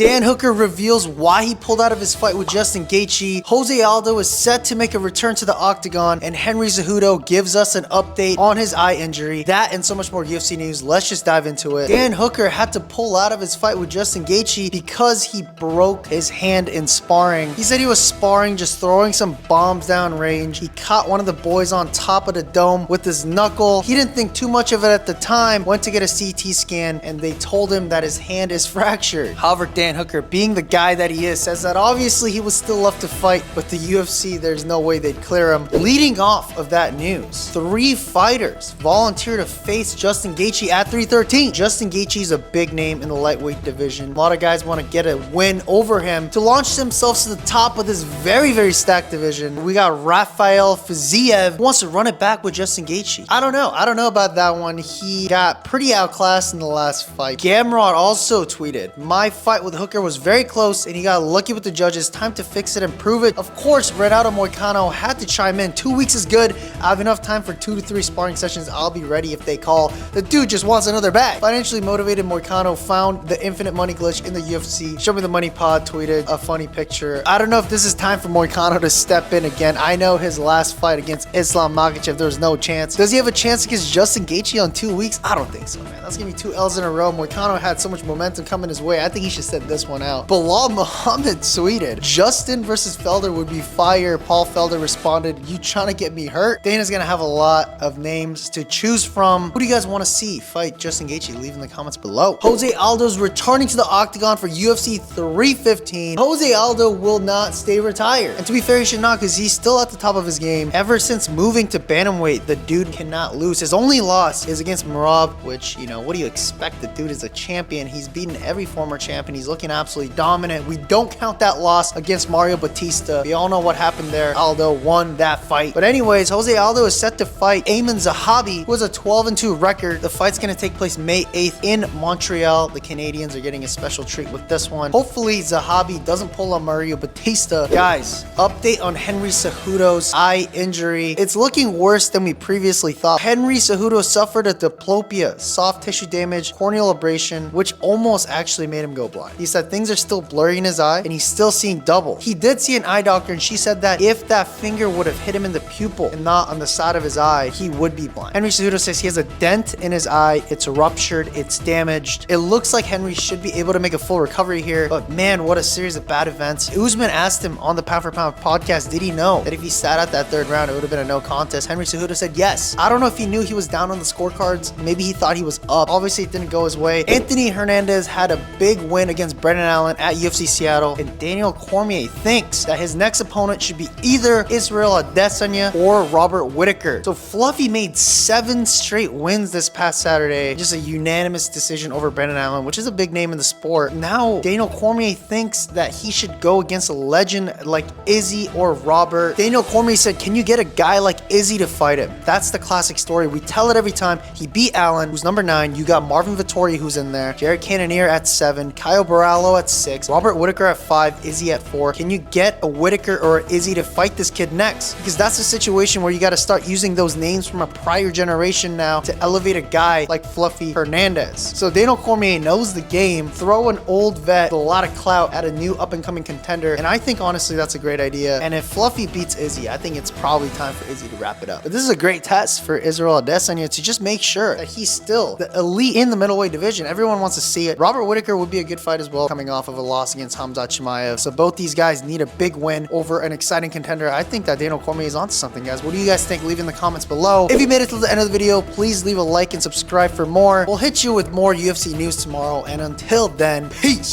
Dan Hooker reveals why he pulled out of his fight with Justin Gaethje. Jose Aldo is set to make a return to the octagon, and Henry Cejudo gives us an update on his eye injury. That and so much more UFC news. Let's just dive into it. Dan Hooker had to pull out of his fight with Justin Gaethje because he broke his hand in sparring. He said he was sparring, just throwing some bombs down range. He caught one of the boys on top of the dome with his knuckle. He didn't think too much of it at the time, went to get a CT scan, and they told him that his hand is fractured. However, Dan Hooker, being the guy that he is, says that obviously he was still left to fight, but the UFC, there's no way they'd clear him. Leading off of that news, 3 fighters volunteer to face Justin Gaethje at 313. Justin Gaethje is a big name in the lightweight division. A lot of guys want to get a win over him to launch themselves to the top of this very, very stacked division. We got Rafael Fiziev who wants to run it back with Justin Gaethje. I don't know about that one. He got pretty outclassed in the last fight. Gamrot also tweeted, "My fight with Hooker was very close and he got lucky with the judges. Time to fix it and prove it." Of course, Renato Moicano had to chime in. 2 weeks is good. I have enough time for 2 to 3 sparring sessions. I'll be ready if they call. The dude just wants another bag. Financially motivated Moicano found the infinite money glitch in the UFC. Show Me the Money Pod tweeted a funny picture. I don't know if this is time for Moicano to step in again. I know his last fight against Islam Makhachev, there was no chance. Does he have a chance against Justin Gaethje on 2 weeks? I don't think so, man. That's gonna be 2 L's in a row. Moicano had so much momentum coming his way. I think he should set this one out. Bilal Muhammad tweeted, "Justin versus Felder would be fire." Paul Felder responded, "You trying to get me hurt?" Dana's gonna have a lot of names to choose from. Who do you guys want to see fight Justin Gaethje? Leave in the comments below. Jose Aldo's returning to the octagon for UFC 315. Jose Aldo will not stay retired. And to be fair, he should not, because he's still at the top of his game. Ever since moving to bantamweight, the dude cannot lose. His only loss is against Merab, which, you know, what do you expect? The dude is a champion. He's beaten every former champion. He's looking absolutely dominant. We don't count that loss against Mario Batista. We all know what happened there. Aldo won that fight. But anyways, Jose Aldo is set to fight Ayman Zahabi, who has a 12-2 record. The fight's going to take place May 8th in Montreal. The Canadians are getting a special treat with this one. Hopefully, Zahabi doesn't pull on Mario Batista. Guys, update on Henry Cejudo's eye injury. It's looking worse than we previously thought. Henry Cejudo suffered a diplopia, soft tissue damage, corneal abrasion, which almost actually made him go blind. He said things are still blurry in his eye and he's still seeing double. He did see an eye doctor and she said that if that finger would have hit him in the pupil and not on the side of his eye, he would be blind. Henry Cejudo says he has a dent in his eye. It's ruptured. It's damaged. It looks like Henry should be able to make a full recovery here, but man, what a series of bad events. Usman asked him on the Pound for Pound podcast, did he know that if he sat out that 3rd round, it would have been a no contest? Henry Cejudo said yes. I don't know if he knew he was down on the scorecards. Maybe he thought he was up. Obviously, it didn't go his way. Anthony Hernandez had a big win against Brendan Allen at UFC Seattle, and Daniel Cormier thinks that his next opponent should be either Israel Adesanya or Robert Whittaker. So Fluffy made 7 straight wins this past Saturday. Just a unanimous decision over Brendan Allen, which is a big name in the sport. Now, Daniel Cormier thinks that he should go against a legend like Izzy or Robert. Daniel Cormier said, "Can you get a guy like Izzy to fight him?" That's the classic story. We tell it every time. He beat Allen, who's number 9. You got Marvin Vettori, who's in there. Jared Cannonier at 7. Kyle Barallo at 6. Robert Whittaker at 5. Izzy at 4. Can you get a Whittaker or a Izzy to fight this kid next? Because that's a situation where you got to start using those names from a prior generation now to elevate a guy like Fluffy Hernandez. So Daniel Cormier knows the game. Throw an old vet with a lot of clout at a new up-and-coming contender, and I think honestly that's a great idea. And if Fluffy beats Izzy, I think it's probably time for Izzy to wrap it up. But this is a great test for Israel Adesanya to just make sure that he's still the elite in the middleweight division. Everyone wants to see it. Robert Whittaker would be a good fight as well, coming off of a loss against Khamzat Chimaev. So both these guys need a big win over an exciting contender. I think that Daniel Cormier is onto something, guys. What do you guys think? Leave in the comments below. If you made it to the end of the video, please leave a like and subscribe for more. We'll hit you with more UFC news tomorrow, and until then, peace.